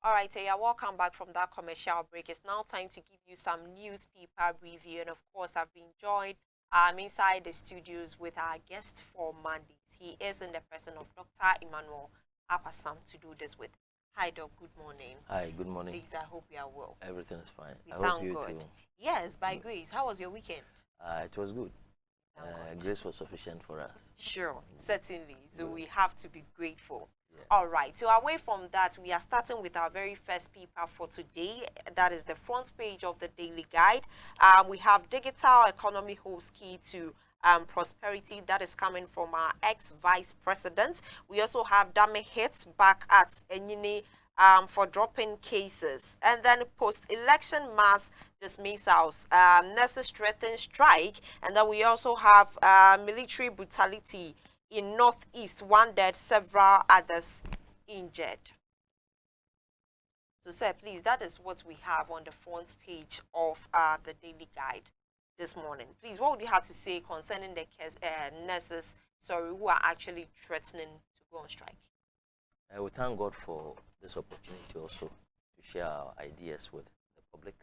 All right, so yeah, welcome back from that commercial break. It's now time to give you some newspaper review. And of course, I've been joined inside the studios with our guest for Mondays. He is in the person of Dr. Emmanuel Apasam to do this with. Hi, Doc. Good morning. Hi, good morning. Please, I hope you are well. Everything is fine. We I thank hope you God. too. Yes, by grace. How was your weekend? It was good. Thank God. Grace was sufficient for us. Sure, certainly. So we have to be grateful. Yes. All right. So away from that, we are starting with our very first paper for today. That is the front page of the Daily Guide. We have digital economy holds key to prosperity. That is coming from our ex-vice president. We also have Dame hits back at Enyini for dropping cases. And then post-election mass dismissals, nurses threaten strike. And then we also have military brutality in Northeast, one dead, several others injured. So, sir, please, that is what we have on the front page of the Daily Guide this morning. Please, what would you have to say concerning the nurses, who are actually threatening to go on strike? We thank God for this opportunity also to share our ideas with the public.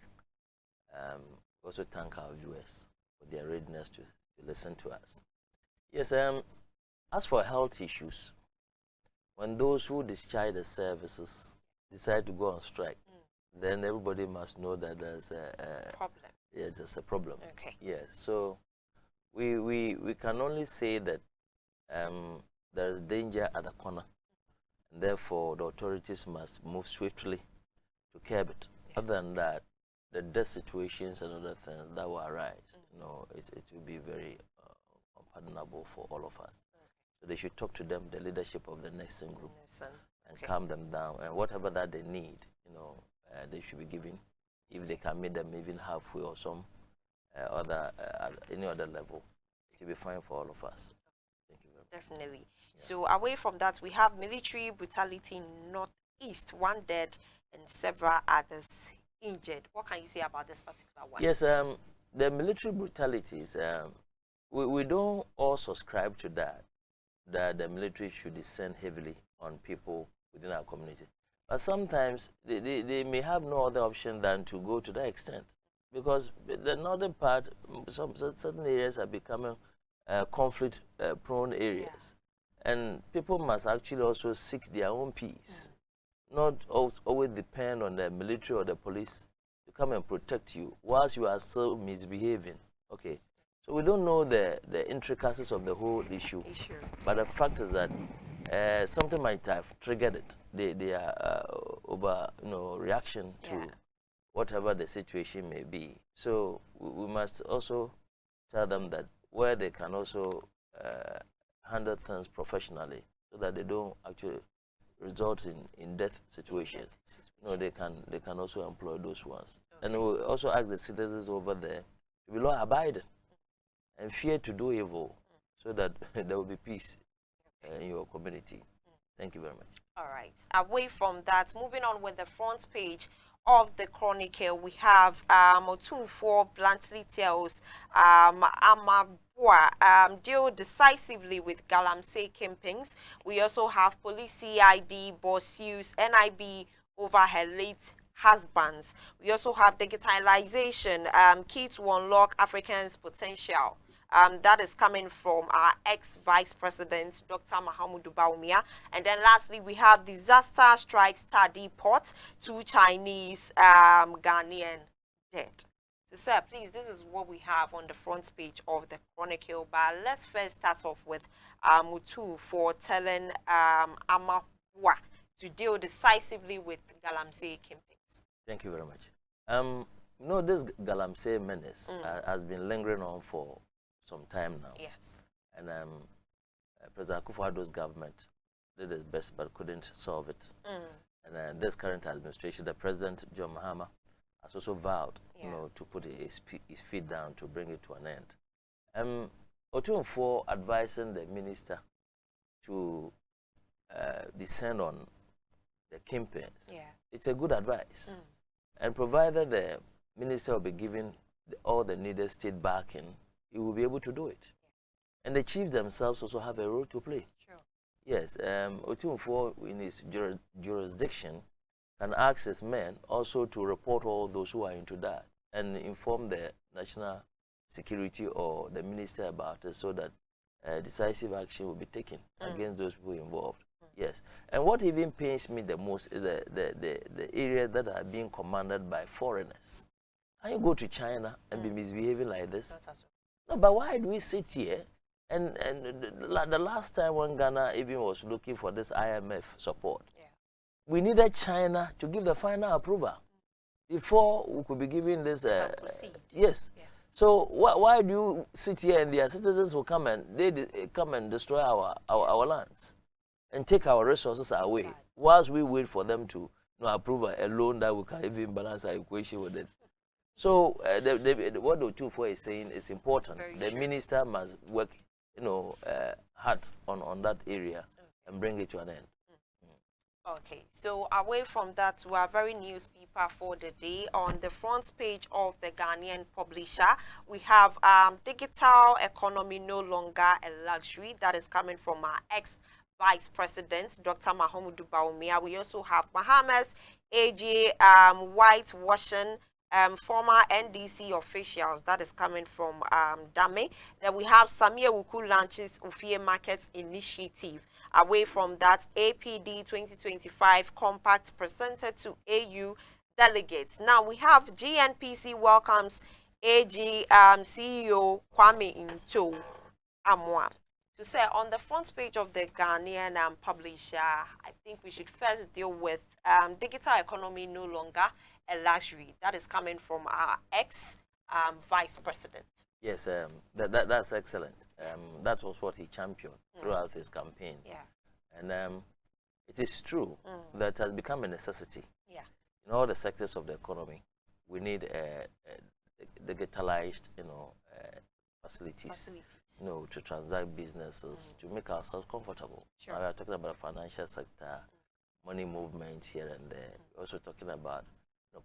We also thank our viewers for their readiness to listen to us. Yes, as for health issues, when those who discharge the services decide to go on strike, then everybody must know that there's a problem. Yeah, there's a problem. Okay. Yes, so we can only say that there is danger at the corner, and therefore the authorities must move swiftly to curb it. Yeah. Other than that, the death situations and other things that will arise, it will be very unpardonable for all of us. So they should talk to them, the leadership of the nursing group, and calm them down. And whatever that they need, they should be given. If they can meet them even halfway or some any other level, it will be fine for all of us. Thank you very much. Definitely. Yeah. So away from that, we have military brutality in Northeast, one dead and several others injured. What can you say about this particular one? Yes, the military brutalities, we don't all subscribe to that the military should descend heavily on people within our community. But sometimes they may have no other option than to go to that extent, because the northern part, certain areas are becoming conflict-prone areas. Yeah. And people must actually also seek their own peace, not always depend on the military or the police to come and protect you whilst you are still misbehaving. Okay. So we don't know the intricacies of the whole issue. But the fact is that something might have triggered it. They are over reaction to whatever the situation may be. So we must also tell them that where they can also handle things professionally, so that they don't actually result in death situations. They can also employ those ones. Okay. And we also ask the citizens over there to be law abiding and fear to do evil, so that there will be peace in your community. Thank you very much. All right. Away from that, moving on with the front page of the Chronicle, we have Otumfuo bluntly tells Amabua deal decisively with Galamsey kingpins. We also have police CID pursues NIB over her late husbands. We also have digitalization, key to unlock Africans' potential. That is coming from our ex-vice president, Dr. Mahamudu Bawumia. And then lastly, we have disaster strikes Tadi Port, 2 Chinese Ghanaian dead. So, sir, please, this is what we have on the front page of the Chronicle. But let's first start off with Mutu for telling Amabua to deal decisively with Galamsey kingpins. Thank you very much. This Galamsey menace has been lingering on for some time now. Yes. And President Akufo-Addo's government did its best but couldn't solve it. And this current administration, the President, John Mahama, has also vowed to put his feet down to bring it to an end. Otumfuo advising the minister to descend on the kingpins. Yeah. It's a good advice. And provided the minister will be given all the needed state backing, he will be able to do it. And the chiefs themselves also have a role to play. Sure. Yes, Otumfuo in his jurisdiction can ask his men also to report all those who are into that and inform the national security or the minister about it so that decisive action will be taken against those people involved. Yes. And what even pains me the most is the areas that are being commanded by foreigners. Can you go to China and be misbehaving like this? No, but why do we sit here? And the last time when Ghana even was looking for this IMF support, we needed China to give the final approval before we could be giving this. Yes. Yeah. So why do you sit here and their citizens will come and come and destroy our lands and take our resources away whilst we wait for them to approve a loan that we can even balance our equation with it? So what the 2-4 is saying is important. The minister must work, hard on that area and bring it to an end. Okay, so away from that, we are very newspaper for the day. On the front page of the Ghanaian Publisher, we have digital economy no longer a luxury. That is coming from our ex-vice president, Dr. Mahamudu Bawumia. We also have Bahamas AG whitewashing former NDC officials. That is coming from Dame. Then we have Samia Wuku launches Ufie Markets Initiative. Away from that, APD 2025 compact presented to AU delegates. Now we have GNPC welcomes AG CEO Kwame Into Amwa. To say on the front page of the Ghanaian Publisher, I think we should first deal with digital economy no longer a luxury. That is coming from our ex-vice president. Yes, that's excellent. That was what he championed throughout his campaign. Yeah. And it is true that it has become a necessity. Yeah. In all the sectors of the economy, we need digitalized, facilities, to transact businesses, to make ourselves comfortable. Sure. Now we are talking about the financial sector, money movement here and there. We're also talking about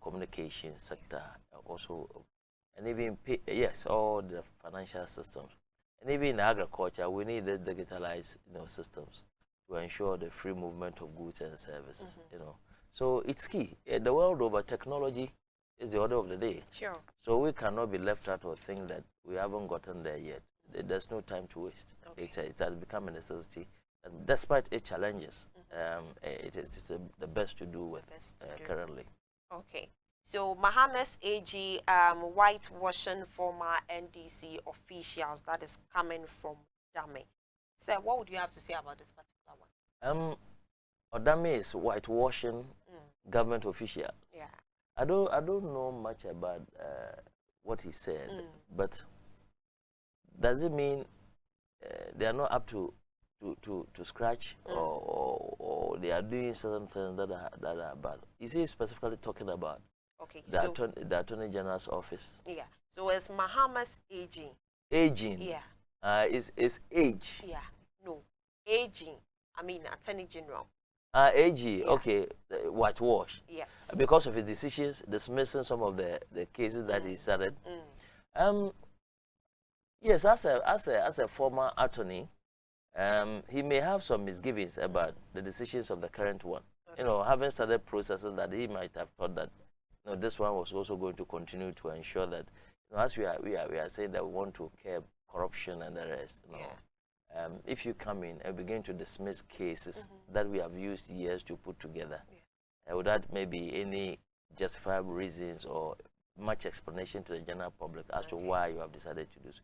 communication sector, also, and even all the financial systems, and even in agriculture, we need the digitalized systems to ensure the free movement of goods and services. So it's key. The world over, technology is the order of the day. Sure. So we cannot be left out or think that we haven't gotten there yet. There's no time to waste. Okay. It has become a necessity, and despite its challenges, it's the best to do with currently. Okay, so Bahamas AG whitewashing former NDC officials. That is coming from Dame. So what would you have to say about this particular one? Dame is whitewashing government officials. Yeah. I don't know much about what he said, but does it mean they are not up to scratch, or they are doing certain things that are bad? Is he specifically talking about the Attorney General's office? Yeah. So it's Bahamas aging. Aging. Yeah. Is age? Yeah. No. Aging. I mean Attorney General. AG. Yeah. Okay. Whitewash. Yes. Because of his decisions dismissing some of the cases that he started. Yes. As a former attorney. He may have some misgivings about the decisions of the current one. Okay. Having started processes that he might have thought that, this one was also going to continue to ensure that, as we are saying that we want to curb corruption and the rest. If you come in and begin to dismiss cases that we have used years to put together, without maybe any justifiable reasons or much explanation to the general public as to why you have decided to do so,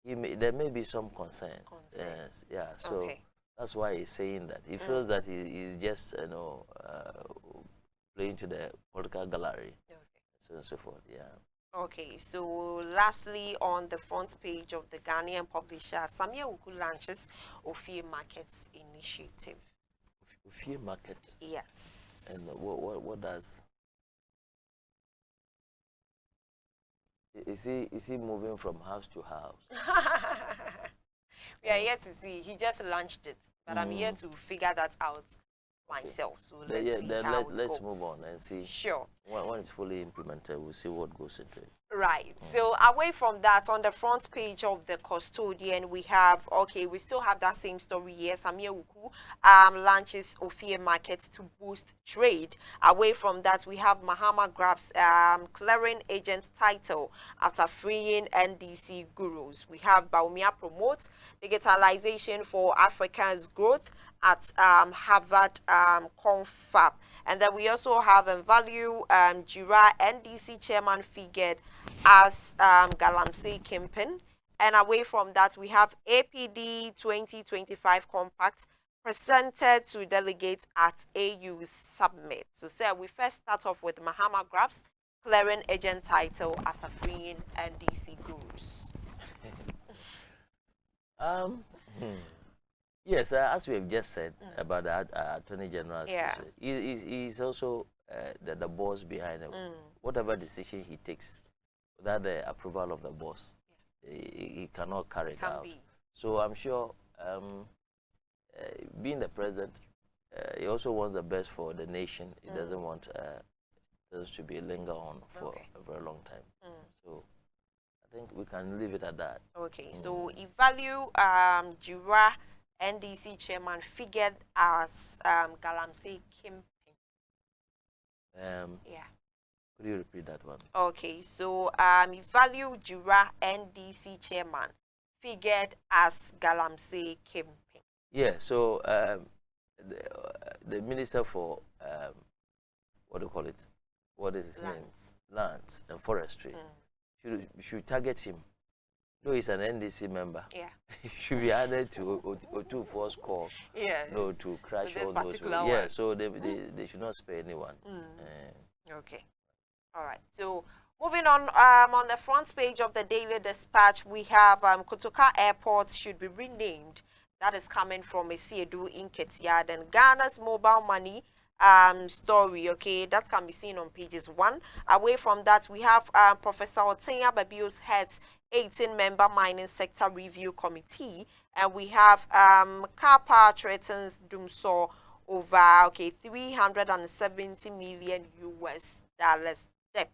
there may be some concern. Yes, yeah. So that's why he's saying that he feels that he is just playing to the political gallery, so on and so forth. Yeah. Okay. So lastly, on the front page of the Ghanaian Publisher, Samia Wuku launches Ufie Markets Initiative. Ufie Market. Yes. And what does? Is he moving from house to house? We are yet to see. He just launched it, but I'm here to figure that out myself. So let's see how it let's goes. move on and see. Sure. when it's fully implemented, we'll see what goes into it. Right. So away from that, on the front page of the custodian, we have, okay, we still have that same story here. Samia Wuku launches Ophir Market to boost trade. Away from that, we have Mahama grabs clearing agent title after freeing NDC gurus. We have Baumia promotes digitalization for Africa's growth at Harvard Confab. And then we also have Value Jura NDC chairman figured as Galamsey Kimpin. And away from that, we have APD 2025 Compact presented to delegates at AU Summit. So, sir, we first start off with Mahama grabs clearing agent title after freeing NDC gurus. Yes, as we have just said about the Attorney General, he's also the boss behind him. Whatever decision he takes, without the approval of the boss, he cannot carry it out. So I'm sure, being the president, he also wants the best for the nation. He doesn't want those to be linger on for a very long time. So I think we can leave it at that. Okay, so Value Jura NDC chairman figured as Galamsey Kimpin. Yeah. Could you repeat that one? Okay, so Value Jura NDC chairman figured as Galamsey Kimpin. Yeah, so the minister for what do you call it? What is his name? Lands and Forestry. Should target him. Though he's an NDC member, he should be added to O24's call. No, to crash all those. Yeah, so they should not spare anyone. Okay, all right. So moving on the front page of the Daily Dispatch, we have Kotoka Airport should be renamed. That is coming from Esiedu in Ketiad, and Ghana's mobile money story. Okay, that can be seen on pages 1. Away from that, we have Professor Otenya Babio's heads 18-member mining sector review committee, and we have Kapa threatens Dumso over 370 million US dollars debt.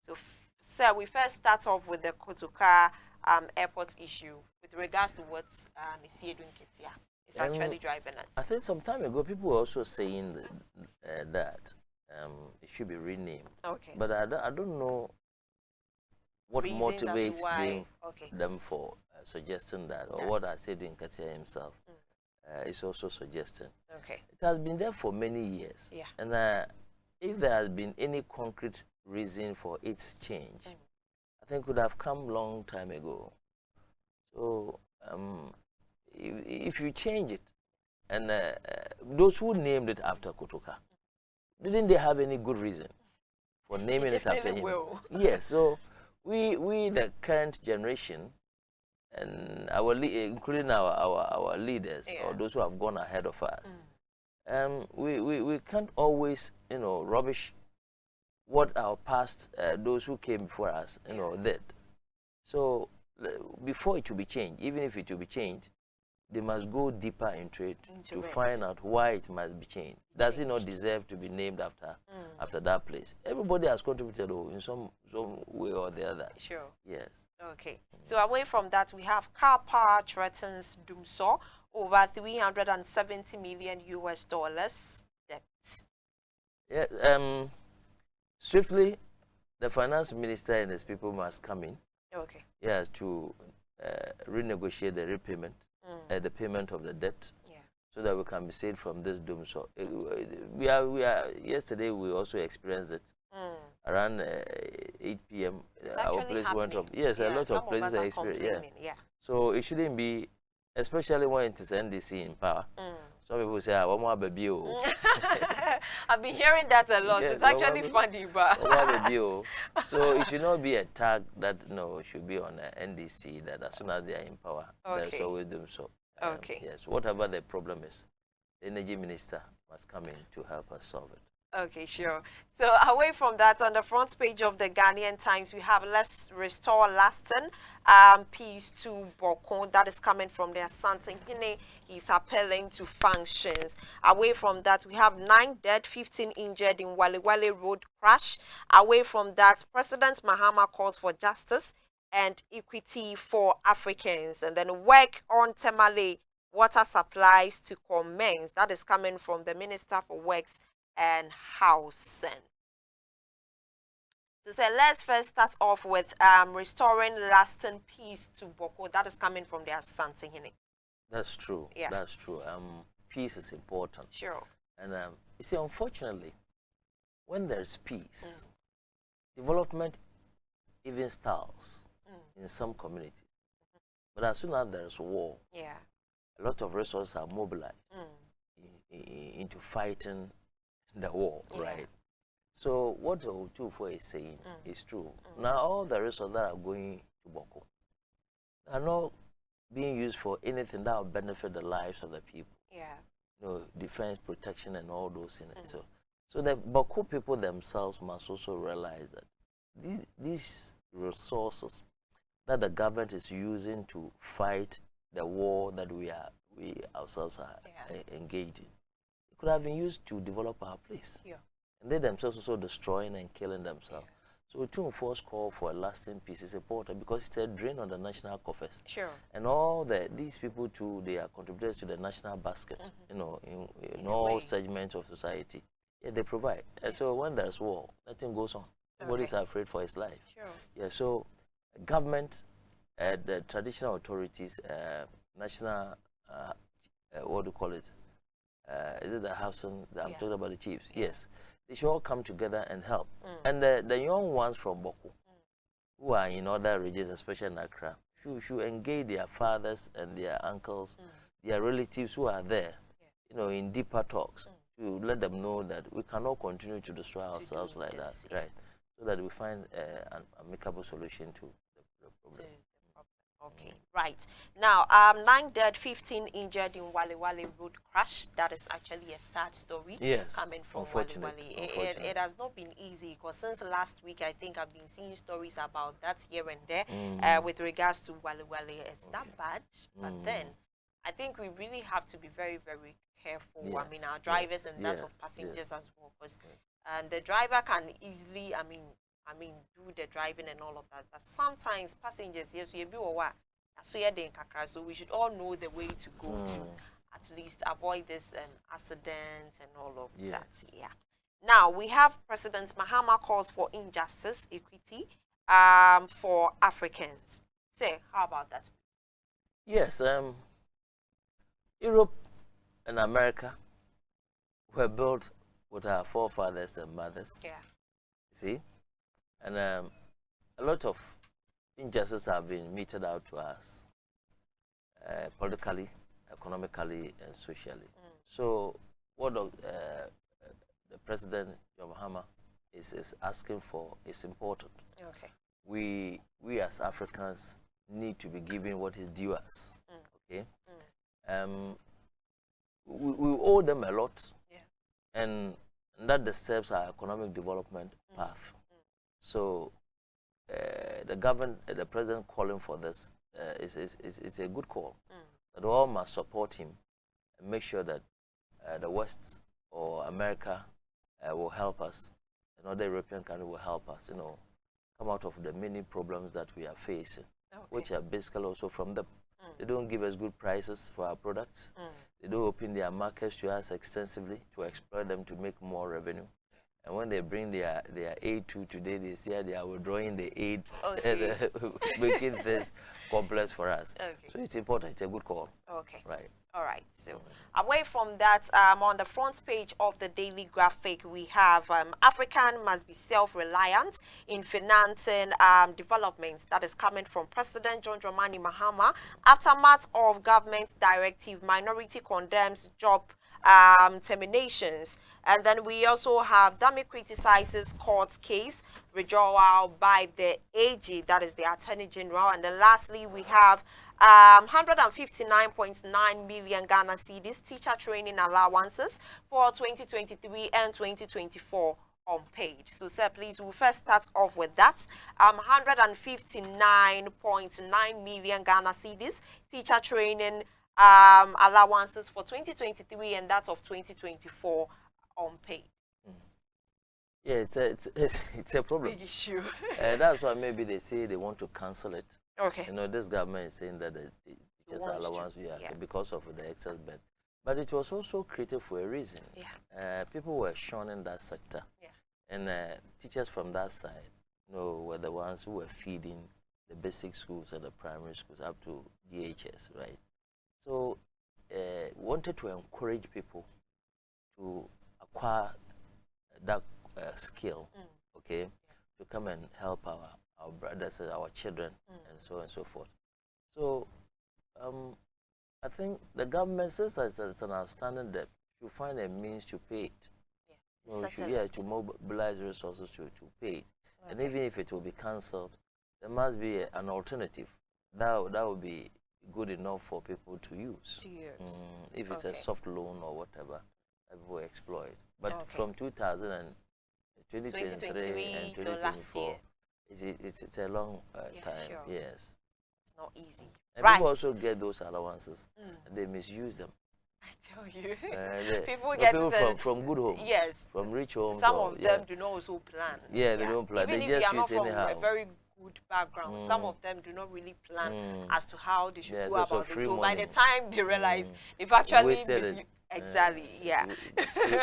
So, sir, we first start off with the Kotoka airport issue with regards to what Isiedu Nketia is actually driving it. I think some time ago people were also saying that it should be renamed. Okay. But I don't know what motivates them for suggesting that, or what Isiedu Nketia himself is also suggesting. Okay. It has been there for many years. Yeah. And if there has been any concrete reason for its change, I think it would have come long time ago. So if you change it, and those who named it after Kotoka, didn't they have any good reason for naming it after him? Yes. So we the current generation, and including our leaders, or those who have gone ahead of us, we can't always rubbish what our past those who came before us did. So before it will be changed, even if it will be changed, they must go deeper into it to find out why it must be changed. Does it not deserve to be named after that place? Everybody has contributed in some way or the other. Sure. Yes. Okay. So away from that, we have Kapa threatens Dumso over 370 million US dollars debt. Yeah. Swiftly, the finance minister and his people must come in. Okay. Yeah, to renegotiate the repayment, the payment of the debt, so that we can be saved from this doom. So we are. Yesterday we also experienced it around 8 p.m. Our place went up. Yes, a lot of places are experiencing. Yeah. So it shouldn't be, especially when it is NDC in power. Some people say, "I want baby." I've been hearing that a lot. It's actually funny, but so it should not be a tag that should be on NDC. That as soon as they are in power, there's always them. So yes, whatever the problem is, the energy minister must come in to help us solve it. Okay, sure. So away from that, on the front page of the Ghanaian Times, we have Let's Restore Lasting Peace to Boko. That is coming from the Asante Hine. He's appealing to functions. Away from that, we have 9 dead, 15 injured in Wale Wale Road crash. Away from that, President Mahama calls for justice and equity for Africans. And then work on Temale water supplies to commence. That is coming from the Minister for Works and Housing. So say, let's first start off with restoring lasting peace to Boko. That is coming from the Asante Hine. That's true. Yeah. That's true. Peace is important. Sure. And you see, unfortunately, when there's peace, development even stalls in some communities. But as soon as there's war, Yeah. a lot of resources are mobilized into fighting the war, right? So what the Otufo is saying is true. Now all the resources that are going to Boko are not being used for anything that will benefit the lives of the people. Yeah. You know, defense, protection, and all those things. So the Boko people themselves must also realize that these resources that the government is using to fight the war that we ourselves are engaged in, it could have been used to develop our place. Yeah. And they themselves also destroying and killing themselves. So to enforce call for a lasting peace is important because it's a drain on the national coffers. Sure. And all these people too, they are contributors to the national basket, you know, in all segments of society. Yeah, they provide. And so when there's war, nothing goes on. Nobody's afraid for his life. Sure. Yeah, so government, the traditional authorities, national, what do you call it? Is it the housing? I'm talking about the chiefs. Yes. They should all come together and help. And the young ones from Boko, who are in other regions, especially in Accra, should engage their fathers and their uncles, their relatives who are there, you know, in deeper talks, to let them know that we cannot continue to destroy ourselves like that, right? So that we find an amicable solution to the problem. Okay, right. Now, 9 dead, 15 injured in Wale Wale Road crash. That is actually a sad story. Yes, coming from Wale Wale. It has not been easy because since last week, I think I've been seeing stories about that here and there with regards to Wale Wale. It's not bad, but then I think we really have to be very, very careful. Yes, I mean, our drivers and that of passengers as well, because the driver can easily, I mean, do the driving and all of that. But sometimes passengers, yes, so we should all know the way to go to at least avoid this accident and all of that. Yeah. Now we have President Mahama calls for injustice, equity, for Africans. Say, how about that? Yes. Europe and America were built with our forefathers and mothers. Yeah. See? And a lot of injustices have been meted out to us politically, economically, and socially. So what the President John Mahama is asking for is important. Okay. We as Africans need to be given what is due us. Okay. We owe them a lot, and that disturbs our economic development path. So the government, the president calling for this is a good call. That all must support him and make sure that the West or America will help us, and other European countries will help us, you know, come out of the many problems that we are facing, which are basically also from them. They don't give us good prices for our products. They don't open their markets to us extensively to exploit them to make more revenue. And when they bring their aid to today, they say they are withdrawing the aid, making this complex for us. So it's important. It's a good call. Okay. Right. All right. So away from that, on the front page of the Daily Graphic, we have African must be self-reliant in financing developments. That is coming from President John Dramani Mahama. Aftermath of government directive, minority condemns job terminations. And then we also have Dami criticizes court case withdrawal by the AG, that is the Attorney General. And then lastly, we have 159.9 million Ghana cedis teacher training allowances for 2023 and 2024 unpaid. So, sir, please, we'll first start off with that. 159.9 million Ghana cedis teacher training allowances for 2023 and that of 2024 unpaid. Yeah, it's a problem. Big issue. That's why maybe they say they want to cancel it. Okay. You know, this government is saying that the teachers' allowance, because of the excess bed. But it was also created for a reason. Yeah. People were shown in that sector. Yeah. And teachers from that side, were the ones who were feeding the basic schools and the primary schools up to DHS, right? So, wanted to encourage people to acquire that skill, okay, to come and help our brothers and our children, and so on and so forth. So, I think the government says that it's an outstanding debt. You find a means to pay it. To mobilize resources to pay it. Okay. And even if it will be cancelled, there must be an alternative. That would be good enough for people to use. If it's a soft loan or whatever, people exploit. But from 2023 and 2024, it's a long time. Sure. Yes. It's not easy. And people also get those allowances, and they misuse them. I tell you, people get from good homes. Yes, from rich homes. Some of them do not also plan. Yeah, they don't plan. Even they if just they are use not anyhow. from a very good background, some of them do not really plan as to how they should go about it. So by the time they realize they've actually exactly, yeah,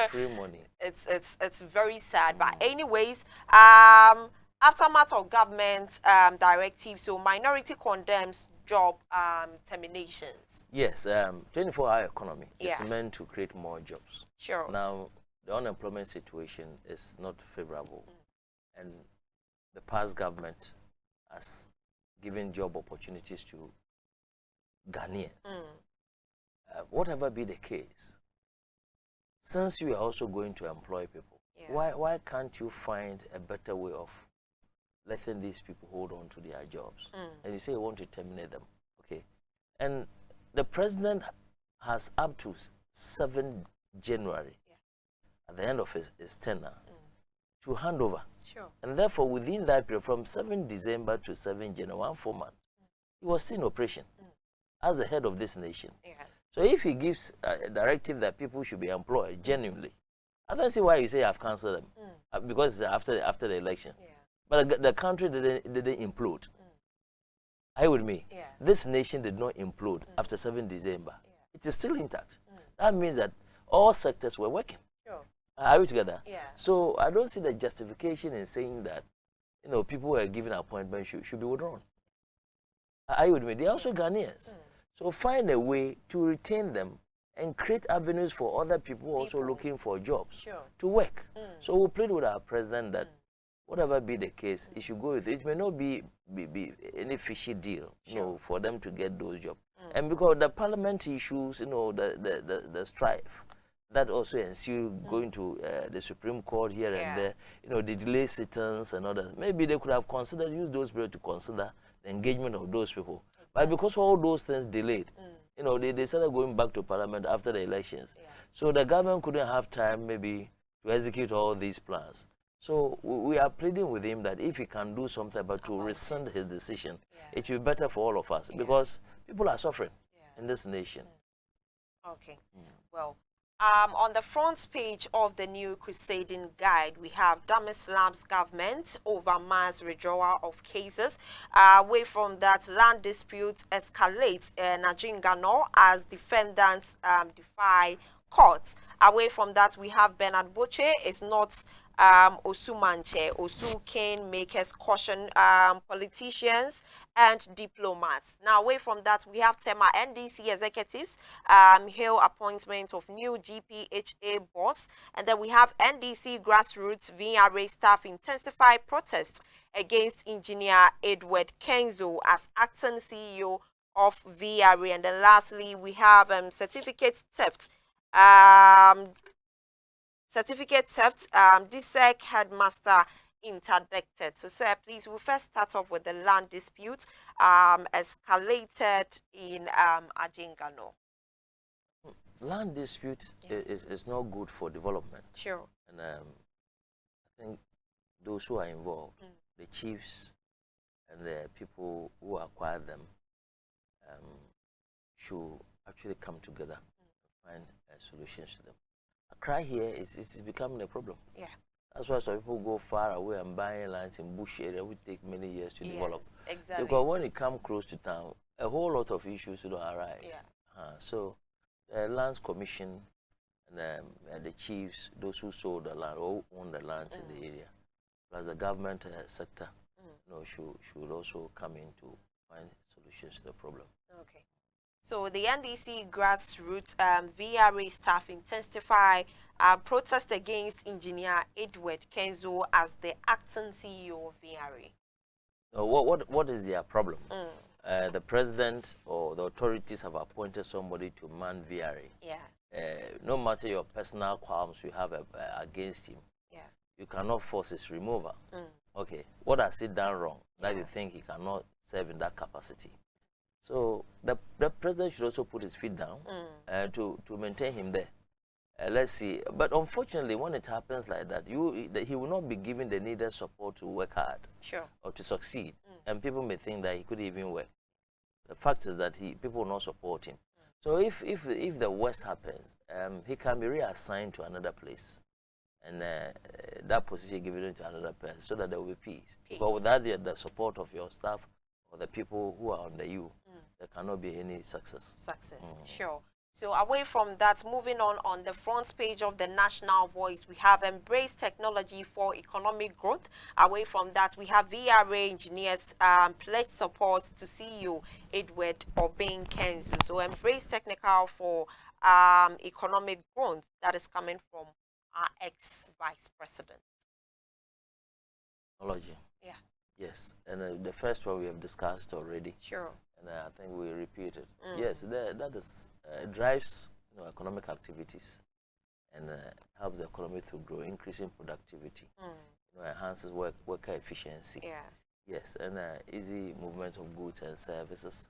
free money. It's very sad. But anyways, aftermath of government directive, so minority condemns job terminations. Yes, 24-hour economy is meant to create more jobs. Sure. Now, the unemployment situation is not favorable, and the past government has given job opportunities to Ghanaians. Whatever be the case, since you are also going to employ people, why can't you find a better way of letting these people hold on to their jobs? And you say you want to terminate them, okay? And the president has up to 7 January at the end of his tenure to hand over. Sure. And therefore, within that period, from 7 December to 7 January, 4 months, he was still in operation as the head of this nation. Yeah. So if he gives a directive that people should be employed genuinely, I don't see why you say I've cancelled them, because it's after the election. Yeah. But the country didn't implode. Are you with me? Yeah. This nation did not implode after 7 December. It is still intact. That means that all sectors were working. Sure. Are we together? Yeah. So I don't see the justification in saying that, people who are given appointments should be withdrawn. Are you with me? They are also Ghanaians. So find a way to retain them and create avenues for other people also looking for jobs to work. So we plead with our president that whatever be the case, it should go with it. It may not be any fishy deal, for them to get those jobs. And because the parliament issues, the strife that also ensue going to the Supreme Court here and there, the delay sit-ins and others. Maybe they could have use those periods to consider the engagement of those people. But because all those things delayed, they started going back to parliament after the elections. Yeah. So the government couldn't have time maybe to execute all these plans. So we are pleading with him that if he can do something about to rescind his decision, it will be better for all of us because people are suffering in this nation. Okay. Well, on the front page of the new Crusading Guide, we have Dar es Salaam's government over mass withdrawal of cases. Away from that, land disputes escalate in Najingano as defendants defy courts. Away from that, we have Bernard Boche is not Osumanche. Osu Kane makers caution politicians and diplomats. Now, away from that, we have Tema NDC executives hail appointment of new GPHA boss, and then we have NDC grassroots VRA staff intensify protests against engineer Edward Kenzo as acting CEO of VRA, and then lastly, we have certificate theft certificate theft, DSEC headmaster interdicted. So, sir, please, we'll first start off with the land dispute escalated in Ajingano. Land dispute is not good for development. Sure. And I think those who are involved, the chiefs and the people who acquire them, should actually come together and find solutions to them. Accra here is becoming a problem. Yeah. That's why some people go far away and buying lands in bush area will take many years to develop. Exactly. Because when you come close to town, a whole lot of issues don't arise. Yeah. So the Lands Commission and the chiefs, those who sold the land or own the lands in the area, plus the government sector, should also come in to find solutions to the problem. Okay. So the NDC grassroots VRA staff intensify protest against engineer Edward Kenzo as the acting CEO of VRA. What is their problem? The president or the authorities have appointed somebody to man VRA. Yeah. No matter your personal qualms you have against him, you cannot force his removal. Okay, what has he done wrong that you think he cannot serve in that capacity? So the president should also put his feet down to maintain him there. Let's see. But unfortunately, when it happens like that, he will not be given the needed support to work hard or to succeed. And people may think that he could even work. The fact is that people will not support him. So if the worst happens, he can be reassigned to another place. And that position given to another person so that there will be peace. But without the support of your staff or the people who are under you, there cannot be any success. Sure. So away from that, moving on the front page of the National Voice, we have embraced technology for economic growth. Away from that, we have VRA engineers pledge support to CEO Edward Obeng Kenzo. So embrace technical for economic growth. That is coming from our ex-vice president. Technology. Yeah. Yes, and the first one we have discussed already. Sure. And I think we repeated. Yes, that is drives economic activities and helps the economy to grow, increasing productivity. Enhances worker efficiency. Yeah. Yes, and easy movement of goods and services.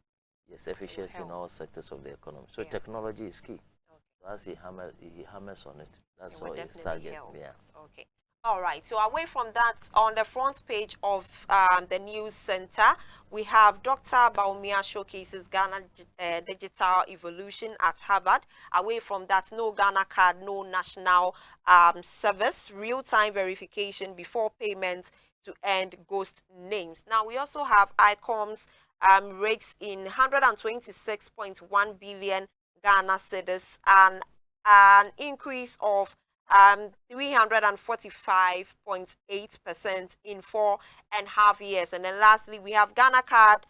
Yes, efficiency in all sectors of the economy. So technology is key. So as he hammers on it, that's all his target. Yeah. Okay. All right. So away from that, on the front page of the news center, we have Dr. Baumia showcases Ghana digital evolution at Harvard. Away from that, no Ghana card, no national service, real-time verification before payment to end ghost names. Now, we also have ICOM's rakes in 126.1 billion Ghana cedis and an increase of 345.8% in 4.5 years. And then lastly, we have Ghana card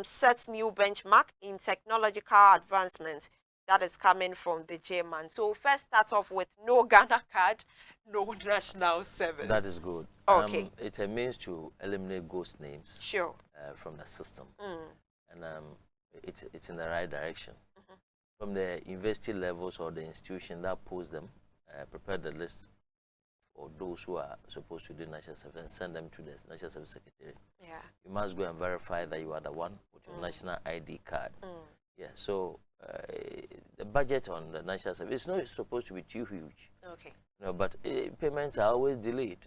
sets new benchmark in technological advancement. That is coming from the German. So first start off with no Ghana card, no national service. That is good. Okay. It's a means to eliminate ghost names. Sure. From the system. And it's in the right direction. From the university levels or the institution that posts them, prepare the list for those who are supposed to do national service and send them to the National Service Secretary. Yeah. You must go and verify that you are the one with your national ID card. Yeah, so the budget on the national service is not supposed to be too huge. Okay. But payments are always delayed,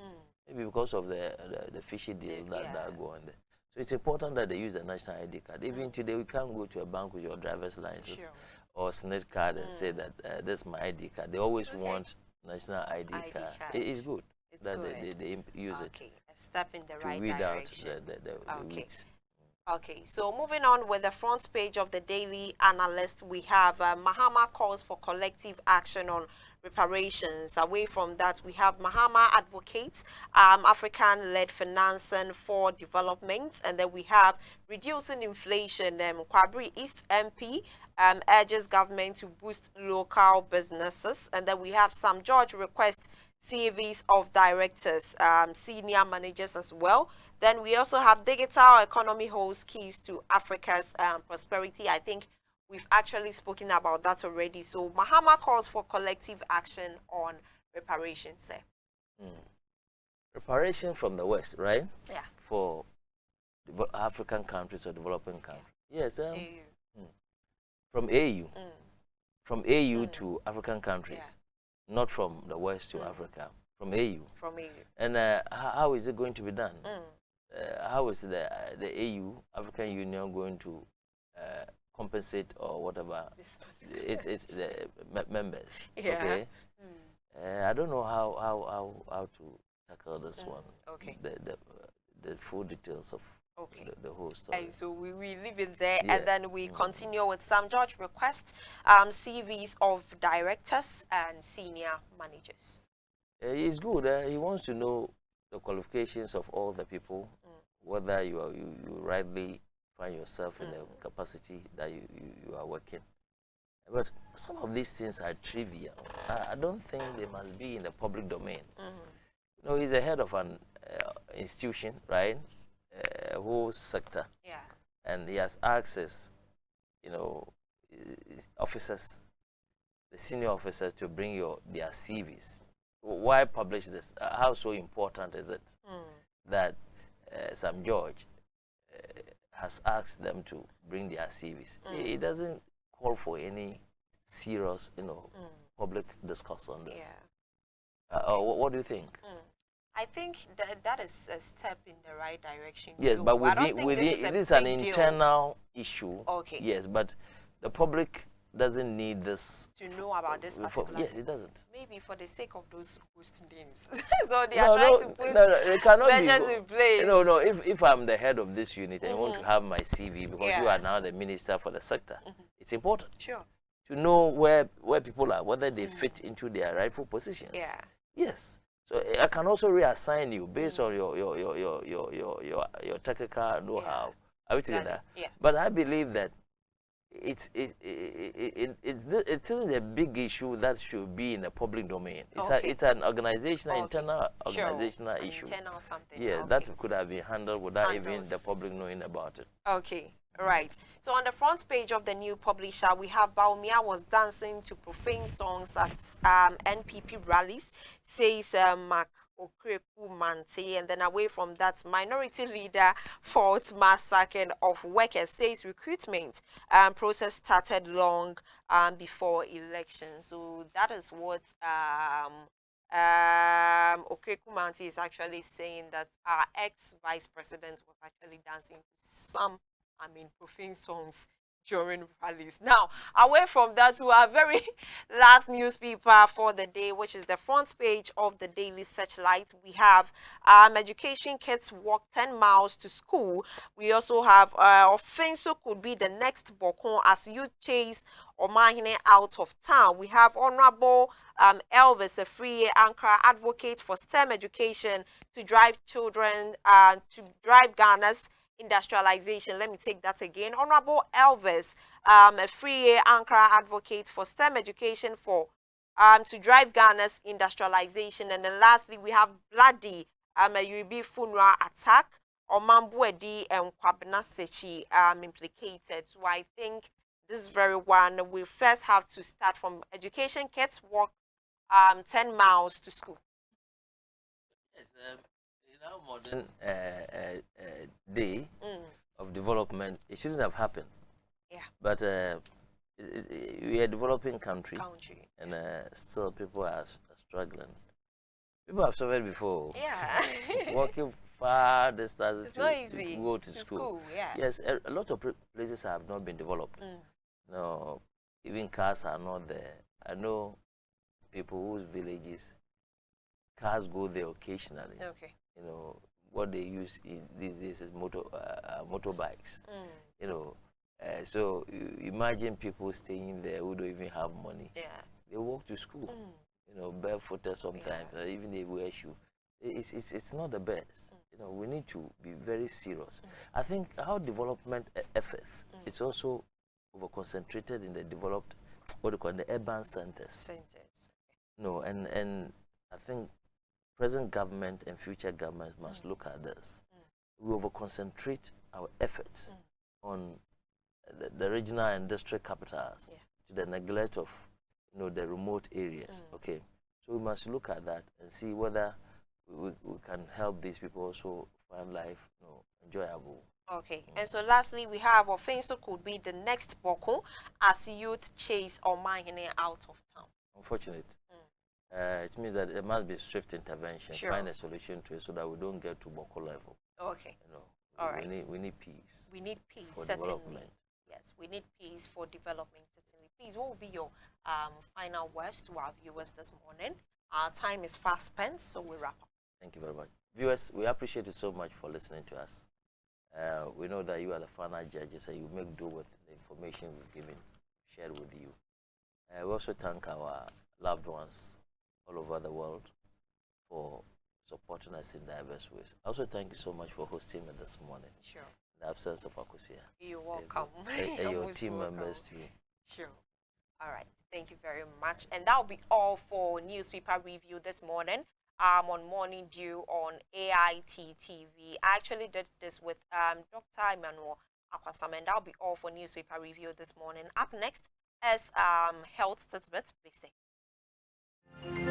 maybe because of the fishy deals that go on there. So it's important that they use the national ID card. Even today, we can't go to a bank with your driver's license or SNIT card and say that this is my ID card. They always want national ID card. It is good that they use it. A step in the right weed direction. out the weeds. Okay, so moving on with the front page of the Daily Analyst, we have Mahama calls for collective action on reparations. Away from that, we have Mahama advocates African-led financing for development, and then we have reducing inflation. Kwabri East MP urges government to boost local businesses, and then we have Sam George request CVs of directors, senior managers as well. Then we also have digital economy holds keys to Africa's prosperity. I think we've actually spoken about that already. So Mahama calls for collective action on reparations, sir. Reparation from the West, right? Yeah. For African countries or developing countries. Yeah. Yes. From AU. From AU to African countries, not from the West to Africa. From AU. From AU. And how is it going to be done? How is the AU, African Union, going to compensate or whatever it's the members? Yeah. Okay. I don't know how to tackle this one. Okay. The full details of the whole story. And so we leave it there, and then we continue with Sam George request CVs of directors and senior managers. It's good. He wants to know the qualifications of all the people, whether you rightly find yourself in the capacity that you are working. But some of these things are trivial. I don't think they must be in the public domain. You know, he's the head of an institution, right? A whole sector. Yeah. And he has access, you know, officers, the senior officers, to bring their CVs. Why publish this? How so important is it that Sam George has asked them to bring their CVs? It doesn't call for any serious, you know, public discourse on this. Yeah. What do you think? I think that is a step in the right direction. Yes, but within this is an internal issue. Okay. Yes, but the public doesn't need this to know about this particular. Yes, it doesn't. Maybe for the sake of those host names. So they are trying to put it cannot measures in place. No. If I'm the head of this unit and you want to have my CV because you are now the minister for the sector, it's important. Sure. To know where people are, whether they fit into their rightful positions. Yeah. Yes. So I can also reassign you based on your technical know-how. Are we together? Yes. But I believe that it's still a big issue that should be in the public domain. It's an organizational, internal organizational issue. Internal something. Yeah, that could have been handled without even the public knowing about it. Okay. Right. So on the front page of the new publisher, we have Bawumia was dancing to profane songs at NPP rallies, says Mark Okreku Mante. And then away from that, minority leader faults mass sacking of workers, says recruitment process started long before election. So that is what Okreku Mante is actually saying, that our ex-vice president was actually dancing to some profane songs during rallies. Now, away from that, to our very last newspaper for the day, which is the front page of the Daily Searchlight, we have education kids walk 10 miles to school. We also have Offenso could be the next Bokon as youth chase Omahine out of town. We have Honorable Elvis, a free Ankara advocate for STEM education to drive children, to drive Ghana's industrialization. Let me take that again. Honorable Elvis, a free Ankara advocate for STEM education for to drive Ghana's industrialization. And then lastly, we have Bloody, a Yuribi Funra attack, or Mambuedi and Kwabena Sechi implicated. So I think this very one, we first have to start from education. Kids walk 10 miles to school. Yes, in our modern day of development, it shouldn't have happened. Yeah. But we are a developing country. And still people are struggling. People have suffered before. Yeah. Walking far distances to go to school. Yeah. Yes, a lot of places have not been developed. No, even cars are not there. I know people whose villages, cars go there occasionally. Okay. You know, what they use these days is motorbikes. You know, so you imagine people staying there who don't even have money. Yeah. They walk to school. You know, barefooted sometimes, or even they wear shoes. It's not the best. You know, we need to be very serious. I think our development efforts, it's also over concentrated in the developed, what do you call it, the urban centers. No, and I think present government and future government must look at this. We over concentrate our efforts on the regional and district capitals, Yeah. to the neglect of the remote areas. Okay, so we must look at that and see whether we can help these people also find life enjoyable. Okay, and so lastly, we have Offenso could be the next Boko as youth chase Omahine out of town. Unfortunate. It means that there must be swift intervention, Sure. find a solution to it so that we don't get to Boko level. Okay. All right. We need peace. We need peace, for certainly. development. Yes, we need peace for development, certainly. Please, what will be your final words to our viewers this morning? Our time is fast spent, so we wrap up. Thank you very much. Viewers, we appreciate you so much for listening to us. We know that you are the final judges and you make do with the information we've shared with you. We also thank our loved ones all over the world for supporting us in diverse ways. I also thank you so much for hosting me this morning. Sure. In the absence of Akosia. You're welcome. And your team members too. Sure. All right. Thank you very much. And that will be all for newspaper review this morning. On Morning Dew on AIT TV. I actually did this with Dr. Emmanuel Akwasam, and that will be all for newspaper review this morning. Up next is health tidbits. Please stay.